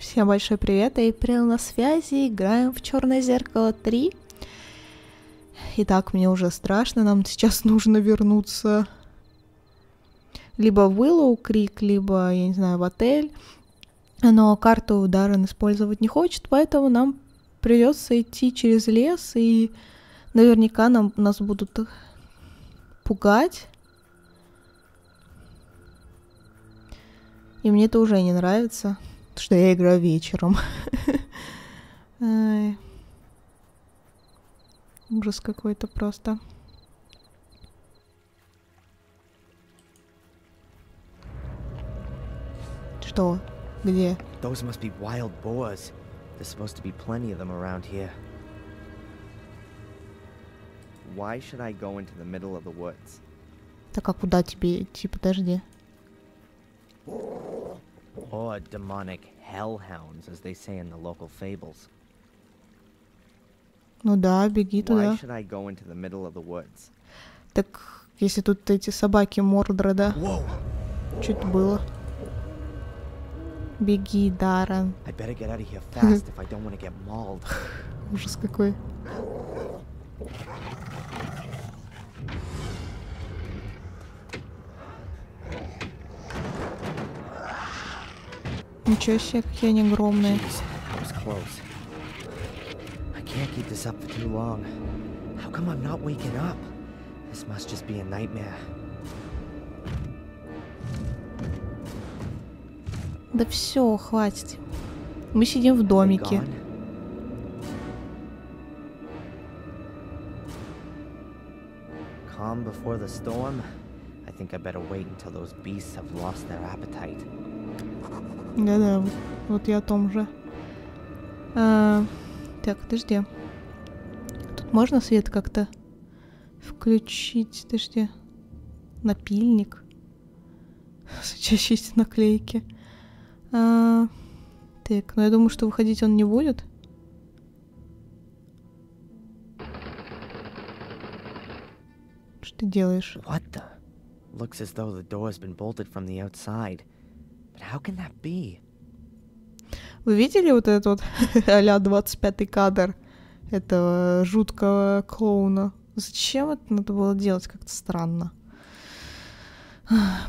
Всем большой привет, Эйприл на связи, играем в Черное Зеркало 3. Итак, мне уже страшно, нам сейчас нужно вернуться либо в Уиллоу Крик, либо, я не знаю, в отель. Но карту Дэрен использовать не хочет, поэтому нам придется идти через лес, и наверняка нас будут пугать. И мне это уже не нравится, что я играю вечером. Ужас какой-то просто. Что? Где? Those must be wild boars. There's supposed to be plenty of them around here. Why should I go into the middle of the woods? Так, а куда тебе идти? Подожди. Or demonic hellhounds, as they say in the local fables. Ну да, беги туда. Why should I go into the middle of the woods? Так, если тут эти собаки Мордра, да? Что это было? Беги, Дэрен. I better get out of here fast if I don't want to get mauled. Ужас какой. Ничего себе, какие они огромные. Jeez, that was close. I can't keep this up for too long. How come I'm not waking up? This must just be a nightmare. Да все, хватит. Мы сидим в домике. Calm before the storm. I think I better wait until those beasts have lost their appetite. Да-да, вот я о том же. Так, подожди. Тут можно свет как-то включить? Подожди. Напильник. Сочащиеся наклейки. Так, ну я думаю, что выходить он не будет. Что ты делаешь? What the? Looks as though the door's been bolted from the outside. But how can that be? Вы видели вот этот вот а-ля 25-й кадр этого жуткого клоуна? Зачем это надо было делать? Как-то странно.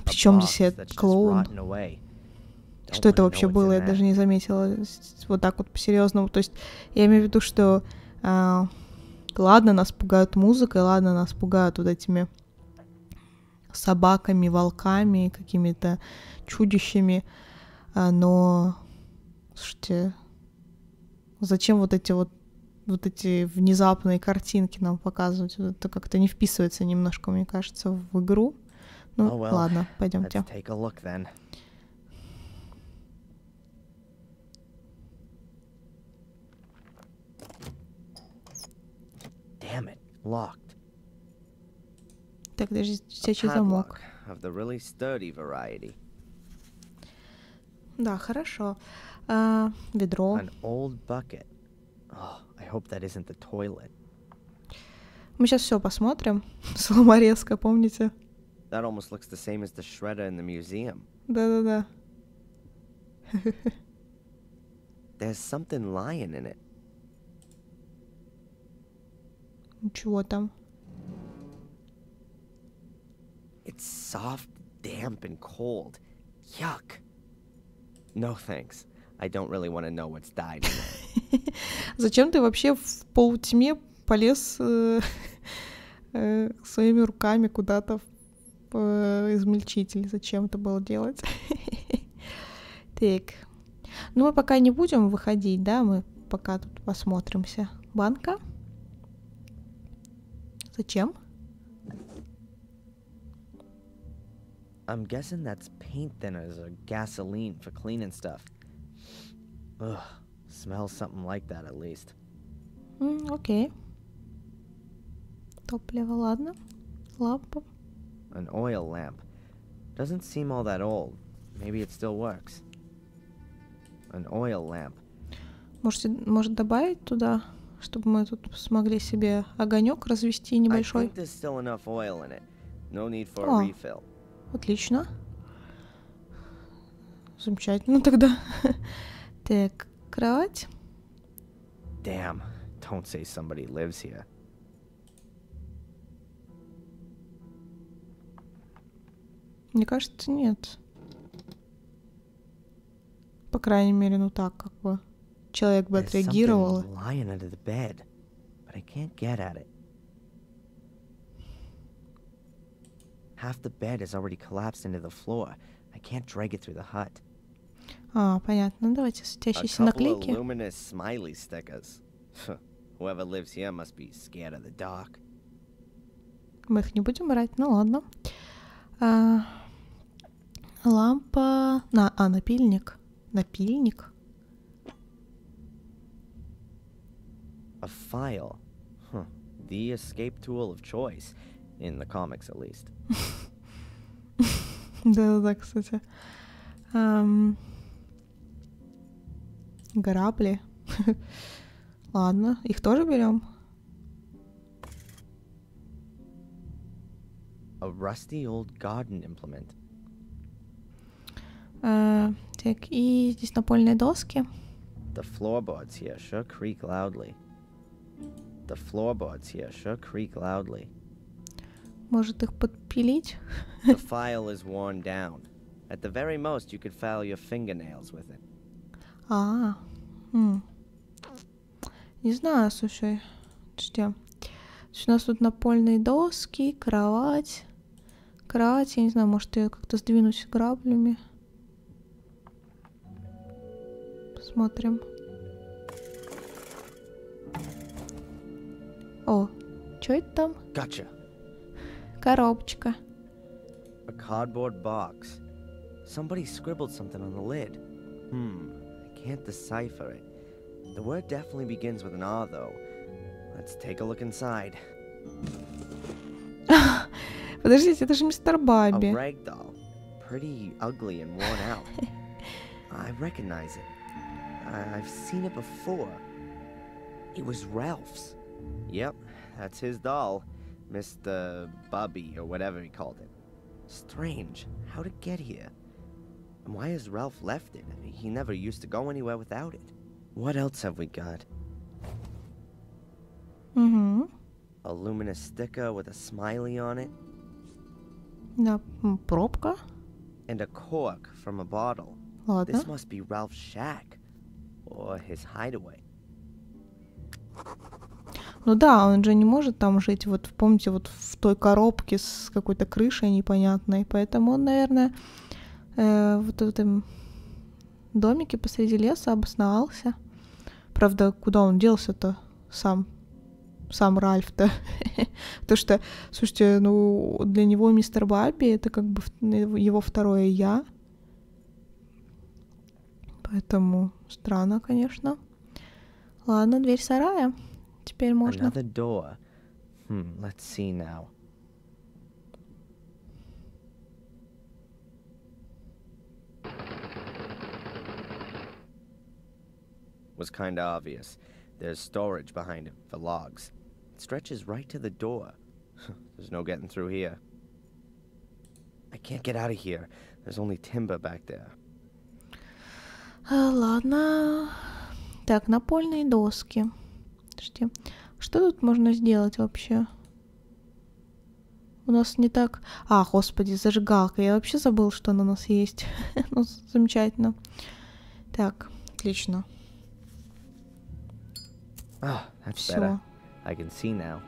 Причем здесь этот клоун? Что это вообще было? Я даже не заметила. Вот так вот по-серьезному. То есть я имею в виду, что ладно, нас пугают музыкой, ладно, нас пугают вот этими собаками, волками, какими-то чудищами, но слушайте, зачем вот эти внезапные картинки нам показывать? Это как-то не вписывается немножко, мне кажется, в игру. Ну, ладно, пойдемте. Damn it, locked. Так, даже висячий замок. Of the really sturdy variety. Да, хорошо. Ведро. An old bucket. Oh, I hope that isn't the toilet. Мы сейчас все посмотрим. Сломорезка, помните? That almost looks the same as the shredder in the museum. Да-да-да. There's something lying in it. Ничего там. It's soft, damp, and cold. Yuck. No thanks. I don't really want to know what's died in it. Зачем ты вообще в полутьме полез своими руками куда-то в измельчитель? Зачем это было делать? Так. Ну, мы пока не будем выходить, да? Мы пока тут посмотримся. Банка. Зачем? I'm guessing that's paint thinners or gasoline for cleaning stuff. Ugh, smells something like that at least. Окей. Топливо, ладно. Лампа. An oil lamp. Doesn't seem all that old. Maybe it still works. An oil lamp. Может добавить туда, чтобы мы тут смогли себе огонек развести небольшой? I think there's still enough oil in it. No need for a refill. Отлично. Замечательно тогда. Так, кровать. Damn, don't say somebody lives here. Мне кажется, нет. По крайней мере, ну так, как бы человек бы There's отреагировал. something lying under the bed, but I can't get at it. Half the bed is already collapsed into the floor. I can't drag it through the hut. А, понятно. Давайте A светящиеся couple of наклейки. luminous smiley stickers. Whoever lives here must be scared of the dark. Мы их не будем брать, ну ладно. Лампа... напильник. Напильник. A file. Huh. The escape tool of choice. In the comics, at least. Да-да-да, кстати. Грабли. Ладно, их тоже берем. A rusty old garden implement. Так, и здесь напольные доски. The floorboards here sure creak loudly. The floorboards here sure creak loudly. Может их подпилить? The file is worn down. At the very most, you could file your fingernails with it. Не знаю, слушай. Что? У нас тут напольные доски, кровать. Кровать, я не знаю, может ее как-то сдвинуть граблями. Посмотрим. О, что это там? Gotcha. Коробочка. A cardboard box. Somebody scribbled something on the lid. I can't decipher it. The word definitely begins with an R, though. Let's take a look inside. Подождите, это же мистер A Бабби. rag doll. Pretty ugly and worn out. I recognize it. I've seen it before. It was Ralph's. Yep, that's his doll. Mr. Bubby, or whatever he called it. Strange. How'd it get here? And why has Ralph left it? He never used to go anywhere without it. What else have we got? Угу. A luminous sticker with a smiley on it. Да, пробка. And a cork from a bottle. Ладно. This must be Ralph's shack. Or his hideaway. Ну да, он же не может там жить, вот помните, вот в той коробке с какой-то крышей непонятной, поэтому он, наверное, вот в этом домике посреди леса обосновался. Правда, куда он делся-то сам Ральф-то? Потому что, слушайте, ну, для него мистер Бабби — это как бы его второе «я». Поэтому странно, конечно. Ладно, дверь сарая. Теперь можно. Another door. Let's see now. Was kinda obvious. There's storage behind it for logs. It stretches right to the door. There's no getting through here. I can't get out of here. There's only timber back there. Ладно. Так, напольные доски. Подожди. Что тут можно сделать вообще? У нас не так... господи, зажигалка. Я вообще забыл, что она у нас есть. Ну, замечательно. Так, отлично. That's better. I can see now.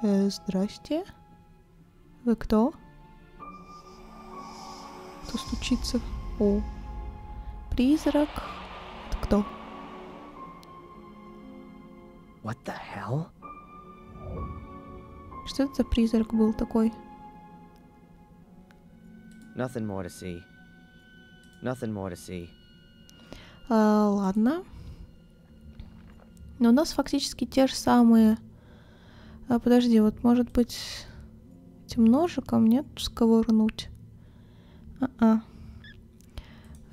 Здрасте. Вы кто? Кто стучится? О, призрак. Это кто? What the hell? Что это за призрак был такой? Nothing more to see. Nothing more to see. Ладно. Но у нас фактически те же самые... подожди, вот может быть этим ножиком, нет, сковырнуть?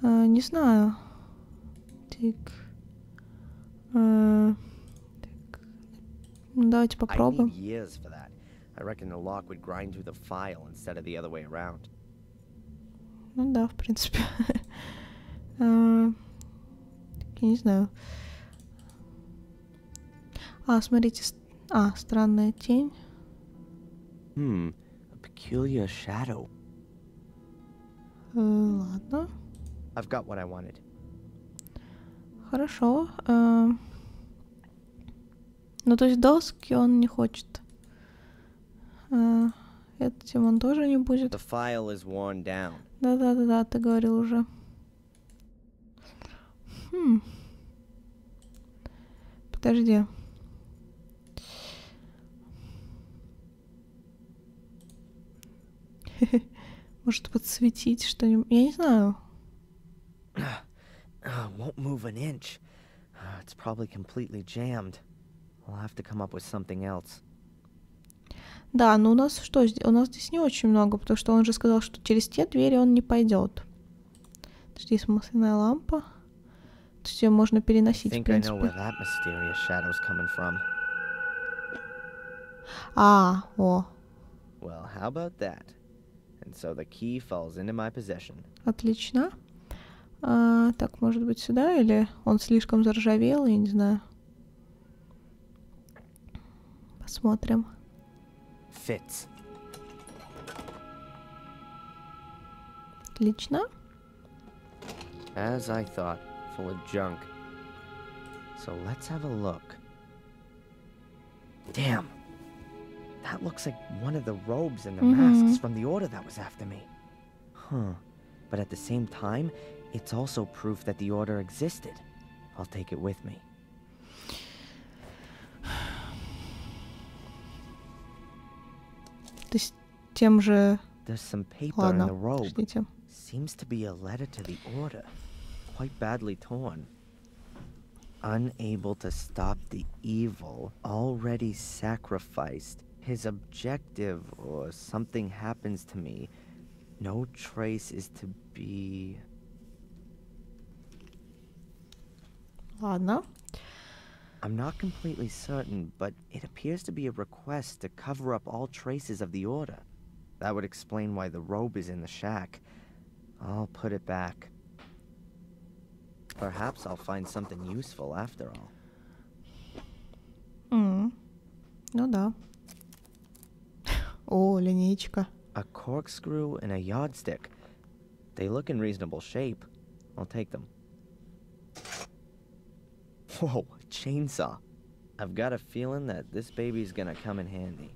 Не знаю. Так. Так. Ну, давайте попробуем. Ну да, в принципе. Я не знаю. Смотрите. Странная тень. A peculiar shadow. Ладно. I've got what I wanted. Хорошо. Ну, то есть доски он не хочет. Этим он тоже не будет. The file is worn down. Да, ты говорил уже. Подожди. Может подсветить что-нибудь? Я не знаю. Won't move an inch. It's probably completely jammed. I'll have to come up with something else. Да, но у нас что? У нас здесь не очень много, потому что он же сказал, что через те двери он не пойдет. Здесь масляная лампа. То есть ее можно переносить, в принципе. О. Well, how about that? And so the key falls into my possession. Отлично. Так, может быть, сюда, или он слишком заржавел, я не знаю. Посмотрим. Fits. Отлично. As I thought, full of junk. So let's have a look. Damn. That looks like one of the robes and the masks from the order that was after me. Huh. But at the same time, it's also proof that the order existed. I'll take it with me. То есть тем же... There's some paper in the robe. Подождите. Seems to be a letter to the order. Quite badly torn. Unable to stop the evil, already sacrificed. His objective, or something happens to me. No trace is to be... Ладно. I'm not completely certain, but it appears to be a request to cover up all traces of the order. That would explain why the robe is in the shack. I'll put it back. Perhaps I'll find something useful after all. Ну да. О, линейка. A corkscrew and a yardstick. They look in reasonable shape. I'll take them. Whoa, a chainsaw. I've got a feeling that this baby's gonna come in handy.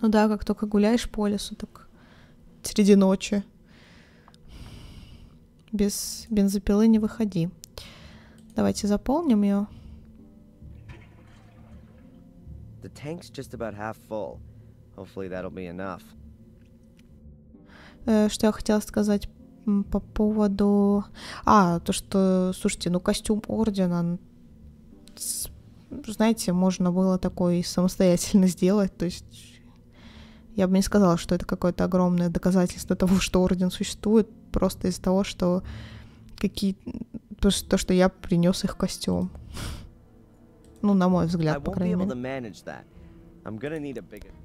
Ну да, как только гуляешь по лесу, так среди ночи. Без бензопилы не выходи. Давайте заполним ее. The tank's just about half full. Hopefully that'll be enough. Что я хотела сказать по поводу... то что, слушайте, ну костюм ордена, знаете, можно было такой самостоятельно сделать, то есть я бы не сказала, что это какое-то огромное доказательство того, что орден существует, просто из-за того, что то, что я принес их костюм. Ну, на мой взгляд, по крайней мере.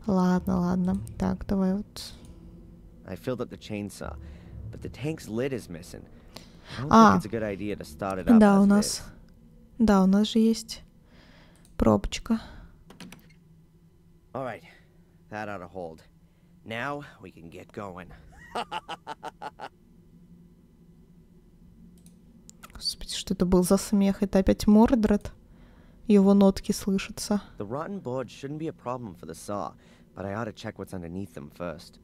Ладно. Так, давай вот... I filled up the chainsaw, but the tank's lid is missing. I don't think it's a good idea to start it up as is. Да, у нас же есть пробочка. All right, that ought to hold. Now we can get going. Господи, что это был за смех? Это опять Мордред? Его нотки слышатся. The rotten boards shouldn't be a problem for the saw, but I ought to check what's underneath them first.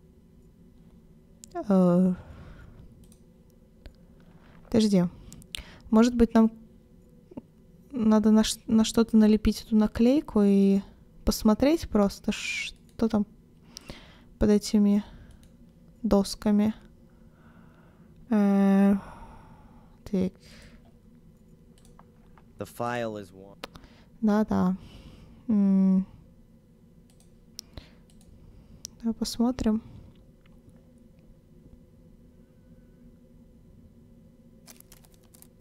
Подожди. Может быть, нам надо на что-то налепить эту наклейку и посмотреть просто, что там под этими досками. Так. The file is warm. Да. Давай посмотрим.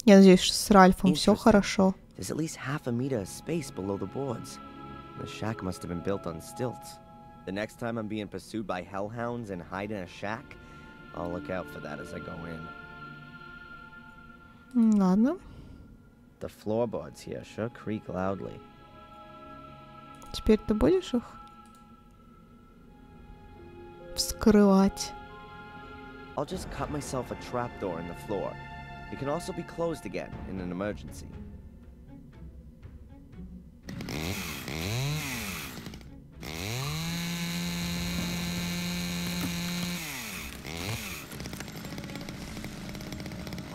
Я надеюсь, что с Ральфом все хорошо. There's at least half a meter of space below the boards. The shack must have been built on stilts. The next time I'm being pursued by hellhounds and hide in a shack, I'll look out for that as I go in. Ладно. The floorboards here sure creak loudly. Теперь ты будешь их вскрывать? I'll just cut myself a trapdoor in the floor. It can also be closed again in an emergency.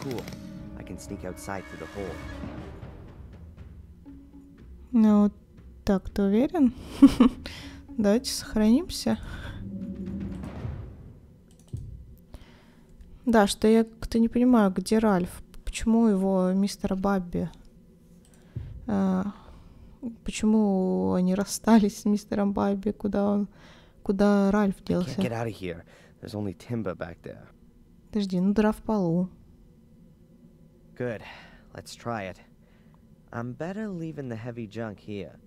Cool. I can sneak outside through the hole. Ну, так, ты уверен? Давайте сохранимся. Да, что я как-то не понимаю, где Ральф? Почему его мистера Бабби? Почему они расстались с мистером Бабби? Куда Ральф делся? Get out of here. There's only timber back there. Подожди, ну дыра в полу. Good. Let's try it. I'm better leaving the heavy junk here.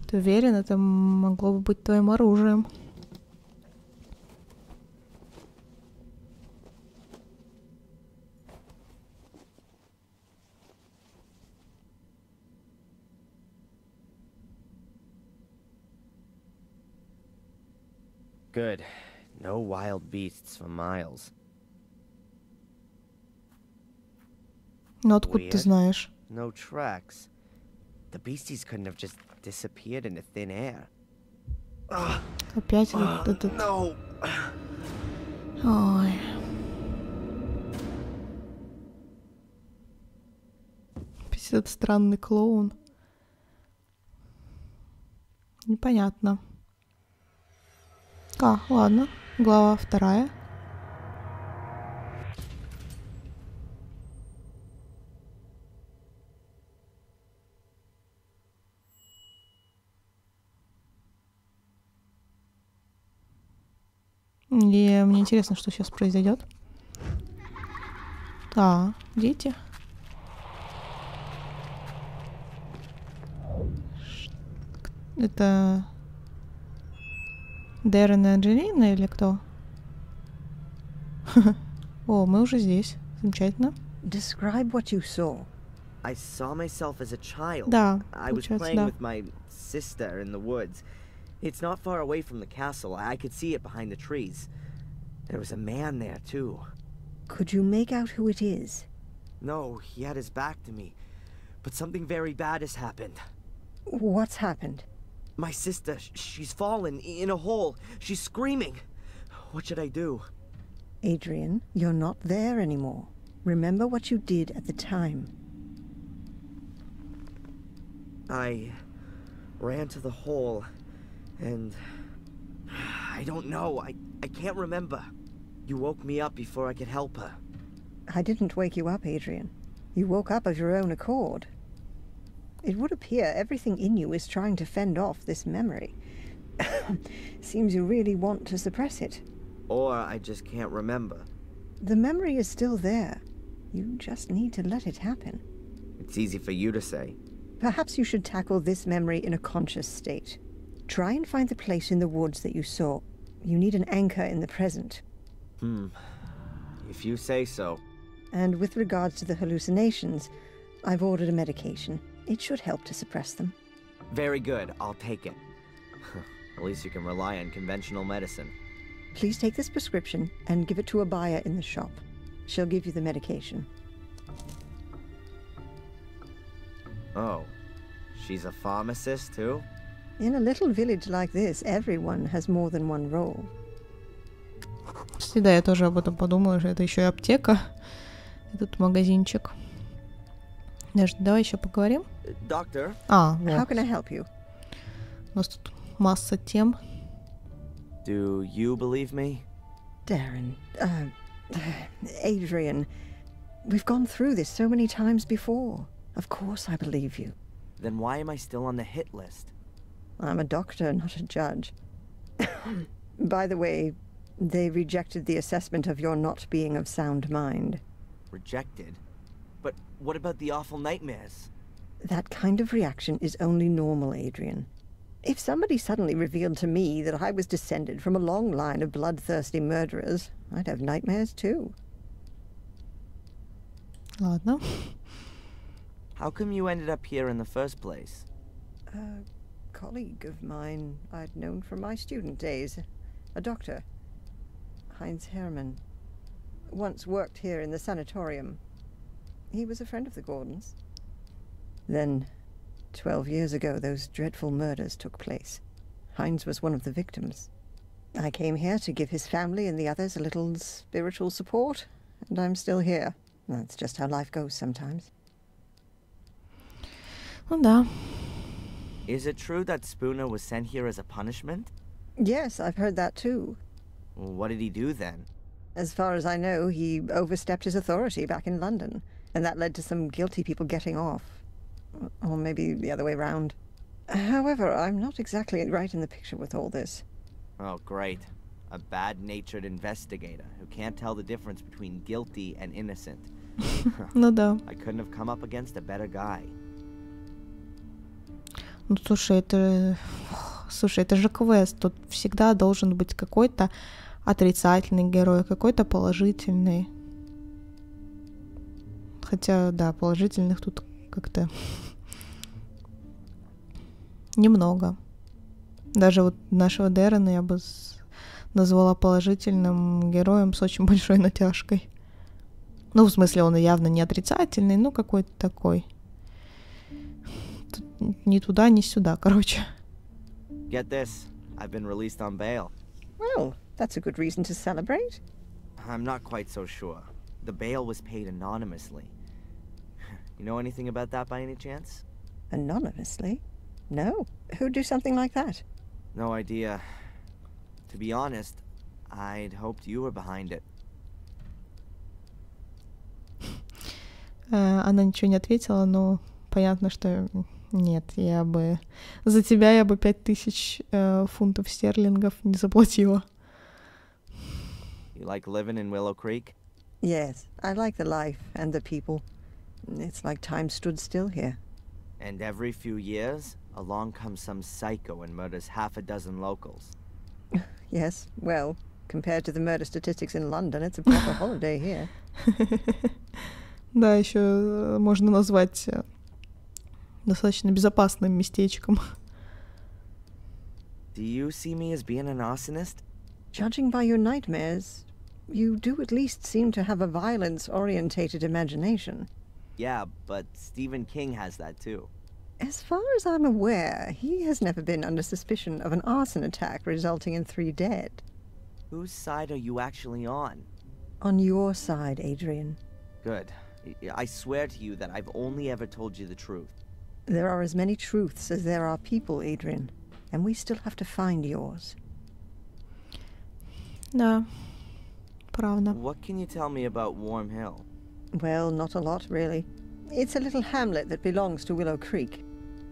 Ты уверен, это могло бы быть твоим оружием? Good. No wild beasts for miles. Ну откуда ты знаешь? No tracks. The beasties couldn't have just disappeared into thin air. Опять этот... No. Ой. Опять этот странный клоун. Непонятно. Ладно. Глава 2. И мне интересно, что сейчас произойдет. Дети. Это Дэрен и Анджелина или кто? О, мы уже здесь. Замечательно. Describe what you saw. I saw myself as a child. Да, I was получается, playing да. with my sister in the woods. It's not far away from the castle. I could see it behind the trees. There was a man there, too. Could you make out who it is? No, he had his back to me. But something very bad has happened. What's happened? My sister, she's fallen in a hole. She's screaming. What should I do? Adrian, you're not there anymore. Remember what you did at the time. I ran to the hole, and I don't know. I can't remember. You woke me up before I could help her. I didn't wake you up, Adrian. You woke up of your own accord. It would appear everything in you is trying to fend off this memory. Seems you really want to suppress it. Or I just can't remember. The memory is still there. You just need to let it happen. It's easy for you to say. Perhaps you should tackle this memory in a conscious state. Try and find the place in the woods that you saw. You need an anchor in the present. If you say so. And with regards to the hallucinations, I've ordered a medication. It should help to suppress them. Very good. I'll take it. At least you can rely on conventional medicine. Please take this prescription and give it to a buyer in the shop. She'll give you the medication. Oh, she's a pharmacist too? In a little village like this, everyone has more than one role. Кстати, да, я тоже об этом подумала, что это еще и аптека, этот магазинчик. Подожди, давай еще поговорим. Doctor? How Вот. can I help you? У нас тут масса тем. Do you believe me? Darren, Adrian, we've gone through this so many times before. Of course I believe you. Then why am I still on the hit list? I'm a doctor, not a judge. By the way, they rejected the assessment of your not being of sound mind. Rejected? But what about the awful nightmares? That kind of reaction is only normal, Adrian. If somebody suddenly revealed to me that I was descended from a long line of bloodthirsty murderers, I'd have nightmares too. Ладно. How come you ended up here in the first place? A colleague of mine I'd known from my student days. A doctor. Heinz Hermann. Once worked here in the sanatorium. He was a friend of the Gordons. Then, 12 years ago, those dreadful murders took place. Heinz was one of the victims. I came here to give his family and the others a little spiritual support, and I'm still here. That's just how life goes sometimes. Ну да. Is it true that Spooner was sent here as a punishment? Yes, I've heard that too. Well, what did he do then? As far as I know, he overstepped his authority back in London, and that led to some guilty people getting off. Or maybe the other way round. However, I'm not exactly right in the picture with all this. Oh, great. A bad-natured investigator who can't tell the difference between guilty and innocent. Ну да. I couldn't have come up against a better guy. Ну слушай, это же квест. Тут всегда должен быть какой-то отрицательный герой, какой-то положительный. Хотя, да, положительных тут как-то немного. Даже вот нашего Дэрена я бы назвала положительным героем с очень большой натяжкой. Ну, в смысле, он явно не отрицательный, но какой-то такой. Тут ни туда, ни сюда, короче. Get this. I've been released on bail. Well, that's a good reason to celebrate. I'm not quite so sure. The bail was paid anonymously. You know anything about that by any chance? Anonymously? No. Who'd do something like that? No idea. To be honest, I'd hoped you were behind it. Она ничего не ответила, но понятно, что нет, за тебя я бы 5000 фунтов стерлингов не заплатила. You like living in Willow Creek? Yes, I like the life and the people. It's like time stood still here. And every few years, along comes some psycho and murders half a dozen locals. Yes, well, compared to the murder statistics in London, it's a proper holiday here. Да, еще можно назвать достаточно безопасным местечком. Do you see me as being an arsonist? Judging by your nightmares, you do at least seem to have a violence-orientated imagination. Yeah, but Stephen King has that too. As far as I'm aware, he has never been under suspicion of an arson attack resulting in 3 dead. Whose side are you actually on? On your side, Adrian. Good. I swear to you that I've only ever told you the truth. There are as many truths as there are people, Adrian, and we still have to find yours. Да, правда. What can you tell me about Warm Hill? Well, not a lot, really. It's a little hamlet that belongs to Willow Creek.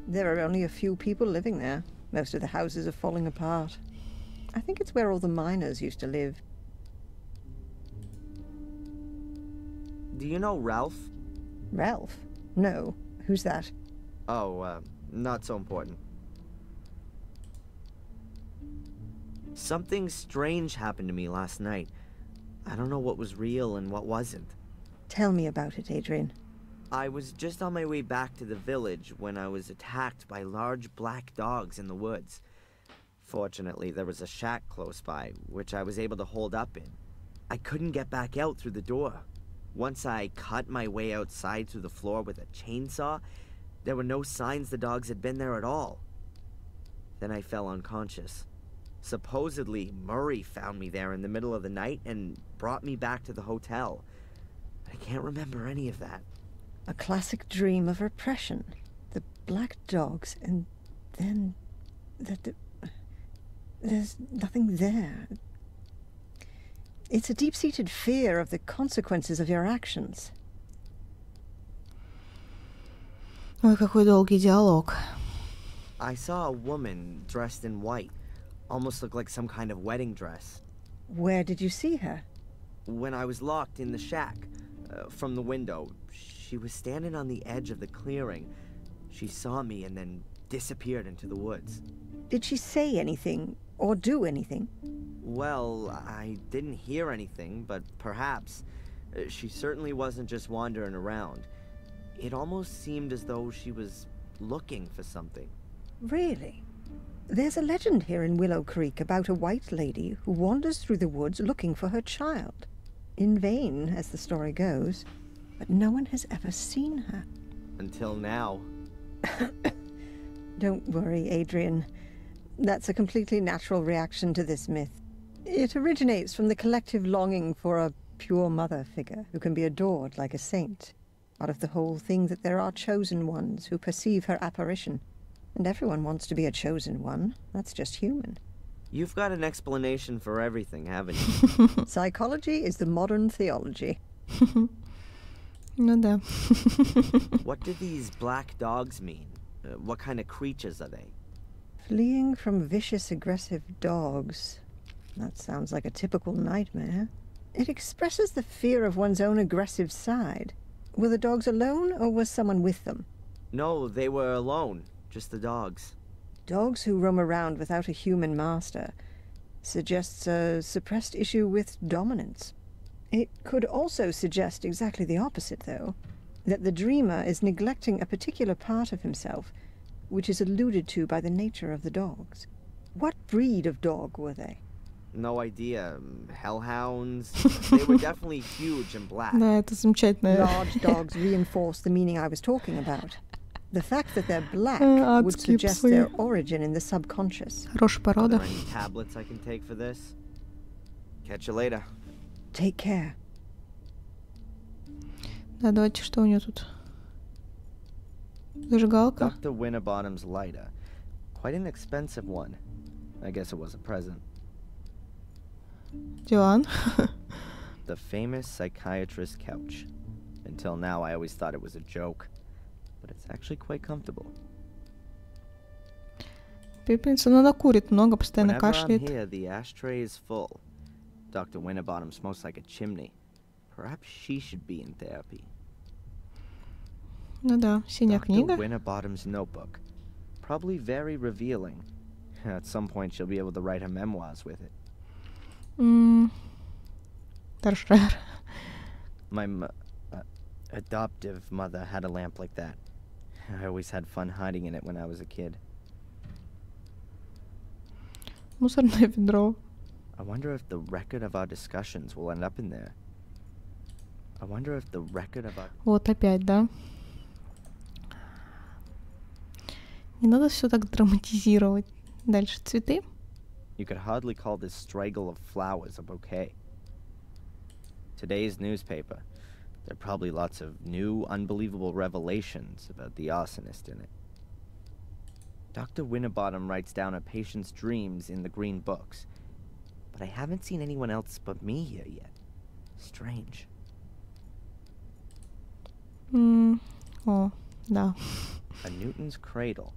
There are only a few people living there. Most of the houses are falling apart. I think it's where all the miners used to live. Do you know Ralph? Ralph? No. Who's that? Oh, not so important. Something strange happened to me last night. I don't know what was real and what wasn't. Tell me about it, Adrian. I was just on my way back to the village when I was attacked by large black dogs in the woods. Fortunately, there was a shack close by, which I was able to hold up in. I couldn't get back out through the door. Once I cut my way outside through the floor with a chainsaw, there were no signs the dogs had been there at all. Then I fell unconscious. Supposedly, Murray found me there in the middle of the night and brought me back to the hotel. I can't remember any of that. A classic dream of repression. The black dogs, and then... There's nothing there. It's a deep-seated fear of the consequences of your actions. Ой, какой долгий диалог. I saw a woman dressed in white. Almost looked like some kind of wedding dress. Where did you see her? When I was locked in the shack, from the window, she was standing on the edge of the clearing. She saw me and then disappeared into the woods. Did she say anything or do anything? Well, I didn't hear anything, but perhaps. She certainly wasn't just wandering around. It almost seemed as though she was looking for something. Really? There's a legend here in Willow Creek about a white lady who wanders through the woods looking for her child. In vain, as the story goes, but no one has ever seen her. Until now. Don't worry, Adrian. That's a completely natural reaction to this myth. It originates from the collective longing for a pure mother figure who can be adored like a saint. Out of the whole thing that there are chosen ones who perceive her apparition. And everyone wants to be a chosen one. That's just human. You've got an explanation for everything, haven't you? Psychology is the modern theology. Ну да. What do these black dogs mean? What kind of creatures are they? Fleeing from vicious, aggressive dogs. That sounds like a typical nightmare. It expresses the fear of one's own aggressive side. Were the dogs alone, or was someone with them? No, they were alone. Just the dogs. Dogs who roam around without a human master suggests a suppressed issue with dominance. It could also suggest exactly the opposite, though. That the dreamer is neglecting a particular part of himself, which is alluded to by the nature of the dogs. What breed of dog were they? No idea. Hellhounds? They were definitely huge and black. Да, это замечательно. Large dogs reinforce the meaning I was talking about. The fact that they're black would Адские suggest псы. their origin in the subconscious. Хорошая Are порода. there any tablets I can take for this? Catch you later. Take care. Да, давайте, что у нее тут? Зажигалка. Dr. Winterbottom's lighter. Quite an expensive one. I guess it was a present. Диван. The famous psychiatrist's couch. Until now, I always thought it was a joke. But it's actually quite comfortable. Пепельница, но она курит много, постоянно Whenever I'm кашляет. here, the ashtray is full. Dr. Winterbottom smokes like a chimney. Perhaps she should be in therapy. Ну да, синяя Dr. книга. Winterbottom's notebook. Probably very revealing. At some point, she'll be able to write her memoirs with it. Торшер. My adoptive mother had a lamp like that. I always had fun hiding in it when I was a kid. Мусорное ведро. I wonder if the record of our discussions will end up in there. I wonder if the record of our... Вот опять, да. Не надо все так драматизировать. Дальше цветы. You could hardly call this straggle of flowers a bouquet. Today's newspaper. There are probably lots of new, unbelievable revelations about the arsonist in it. Dr. Winterbottom writes down a patient's dreams in the green books. But I haven't seen anyone else but me here yet. Strange. О, да. A Newton's cradle.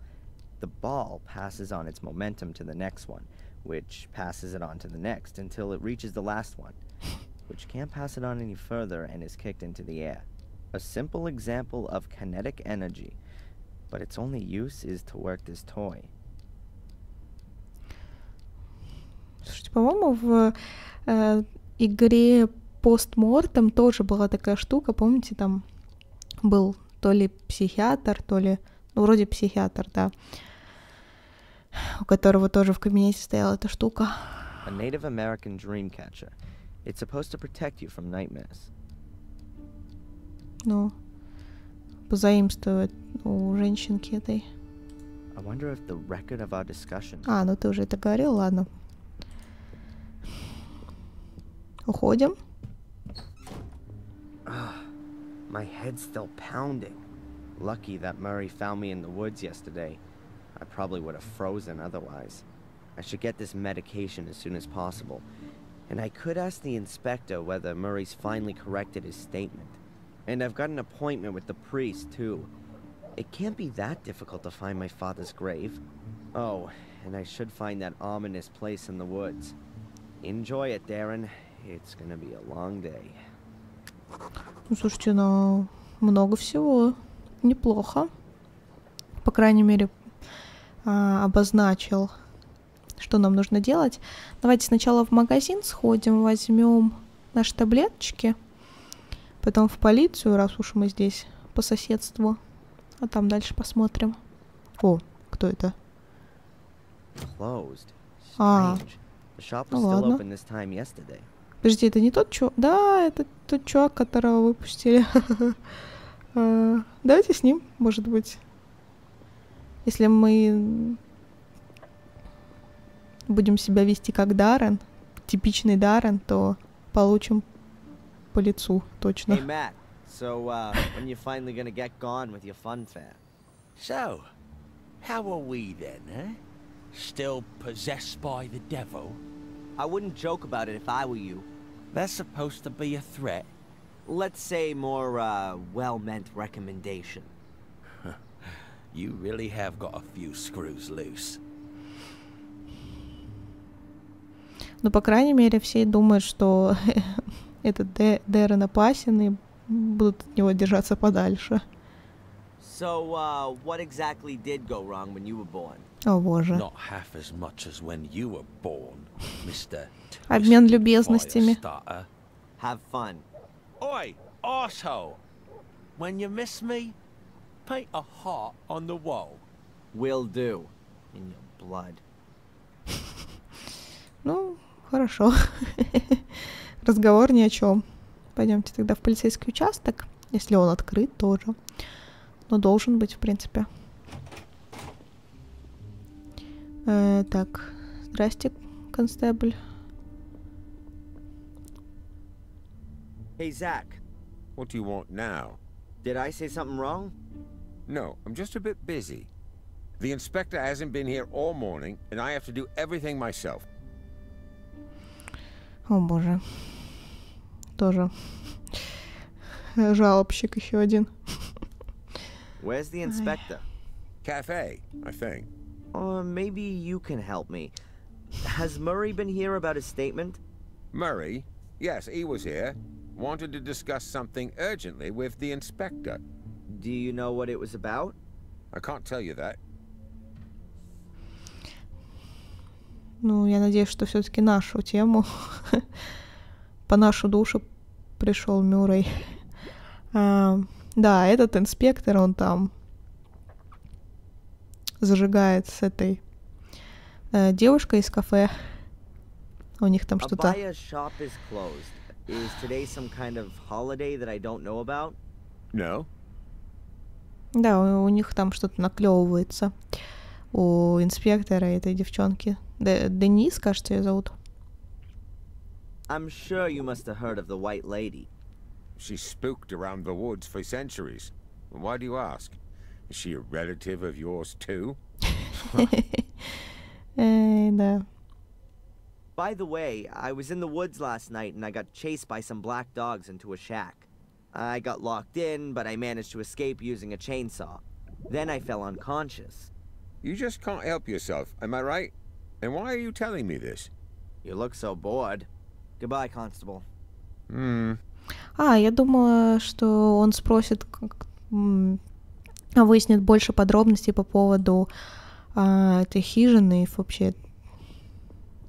The ball passes on its momentum to the next one, which passes it on to the next until it reaches the last one, which can't pass it on any further and is kicked into the air. A simple example of kinetic energy, but its only use is to work this toy. Слушайте, по-моему, в игре Постмортем тоже была такая штука. Помните, там был то ли психиатр, то ли... Ну, вроде психиатр, да. У которого тоже в кабинете стояла эта штука. A Native American dream catcher. It's supposed to protect you from nightmares. Ну, позаимствовать у женщинки этой. I wonder if the record of our discussion... А, ну ты уже это говорил, ладно. Уходим. My head's still pounding. Lucky that Murray found me in the woods yesterday. I probably would have frozen otherwise. I should get this medication as soon as possible. And I could ask the inspector whether Murray's finally corrected his statement. And I've got an appointment with the priest, too. It can't be that difficult to find my father's grave. Oh, and I should find that ominous place in the woods. Enjoy it, Darren. It's gonna be a long day. Ну, слушайте, много всего. Неплохо. По крайней мере, обозначил, что нам нужно делать. Давайте сначала в магазин сходим, возьмем наши таблеточки, потом в полицию, раз уж мы здесь по соседству, а там дальше посмотрим. О, кто это? А, ну ладно. Подожди, это не тот чувак? Да, это тот чувак, которого выпустили. Давайте с ним, может быть. Если мы будем себя вести как Даррен, типичный Даррен, то получим по лицу, точно. Hey, Matt. So, when you finally gonna get gone with your fun fair? So, how are we then, eh? Still possessed by the devil? I wouldn't joke about it if I were you. That's supposed to be a threat. Let's say more, well-meant recommendation. You really have got a few screws loose. Ну, по крайней мере, все думают, что этот Дэрен опасен и будут от него держаться подальше. So, what exactly did go wrong when you were born? О, боже. Not half as much as when you were born, Mr. Обмен любезностями. Have fun. Oi, arsehole! When you miss me, paint a heart on the wall. Will do. In your blood. Ну, хорошо. Разговор ни о чем. Пойдемте тогда в полицейский участок, если он открыт тоже. Но должен быть, в принципе. Так, здрасте, констебль. Hey, Zach. What do you want now? Did I say something wrong? No, I'm just a bit busy. The inspector hasn't been here all morning, and I have to do everything myself. О, боже. Тоже жалобщик еще один. Where's the inspector? Cafe, I think. Or maybe you can help me. Has Murray been here about his statement? Murray? Yes, he was here. Wanted to discuss something urgently with the inspector. Do you know what it was about? I can't tell you that. Ну, я надеюсь, что все-таки нашу тему по нашу душу пришел Мюррей. Да, этот инспектор, он там зажигает с этой девушкой из кафе. У них там что-то... Abaya's shop is closed. Is today some kind of holiday that I don't know about? No. Да, у них там что-то наклевывается. У инспектора и этой девчонки. Денис, кажется, ее зовут. I'm sure you must have heard of the White Lady. She's spooked around the woods for centuries. Why do you ask? Is she a relative of yours too? Да. By the way, I was in the woods last night and I got chased by some black dogs into a shack. I got locked in, but I managed to escape using a chainsaw. Then I fell unconscious. You just can't help yourself, am I right? And why are you telling me this? You look so bored. Goodbye, Constable. Я думала, что он спросит, выяснит больше подробностей по поводу этой хижины и вообще,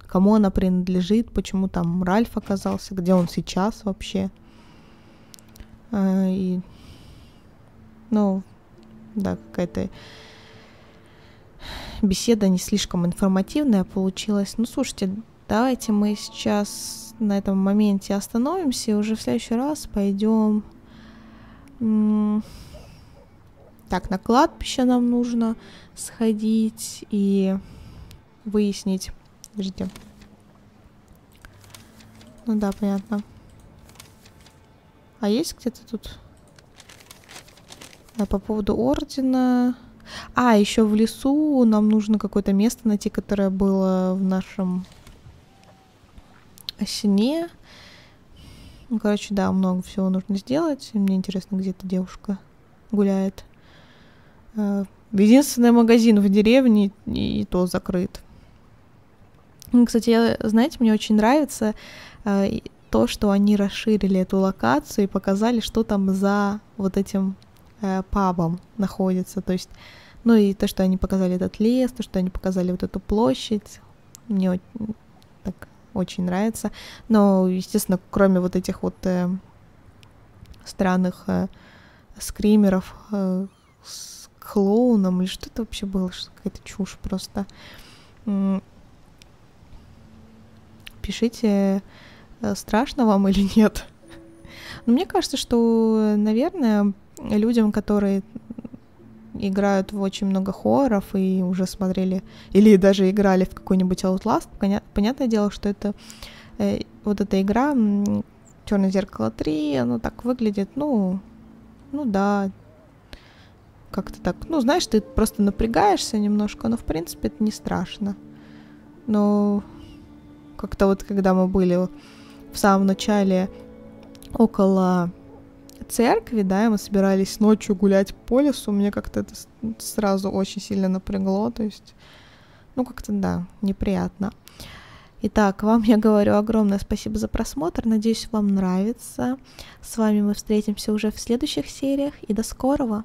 кому она принадлежит, почему там Ральф оказался, где он сейчас вообще. И, ну, да, какая-то беседа не слишком информативная получилась. Ну, слушайте, давайте мы сейчас на этом моменте остановимся и уже в следующий раз пойдем. Так, на кладбище нам нужно сходить и выяснить. Подождите. Ну да, понятно. А есть где-то тут? По поводу ордена. Еще в лесу нам нужно какое-то место найти, которое было в нашем осене. Ну, короче, да, много всего нужно сделать. Мне интересно, где эта девушка гуляет. Единственный магазин в деревне, и то закрыт. Кстати, знаете, мне очень нравится то, что они расширили эту локацию и показали, что там за вот этим пабом находится. То есть Ну и то, что они показали этот лес, то, что они показали вот эту площадь, мне так очень нравится. Но, естественно, кроме вот этих вот странных скримеров с клоуном, или что это вообще было, какая-то чушь просто. Пишите, страшно вам или нет. Но мне кажется, что, наверное, людям, которые играют в очень много хорроров и уже смотрели, или даже играли в какой-нибудь Outlast, понятное дело, что это вот эта игра «Черное Зеркало 3», оно так выглядит, ну да, как-то так. Ну, знаешь, ты просто напрягаешься немножко, но, в принципе, это не страшно. Но как-то вот, когда мы были в самом начале около церкви, да, и мы собирались ночью гулять по лесу, мне как-то это сразу очень сильно напрягло, то есть, ну, как-то, да, неприятно. Итак, вам я говорю огромное спасибо за просмотр, надеюсь, вам нравится. С вами мы встретимся уже в следующих сериях, и до скорого!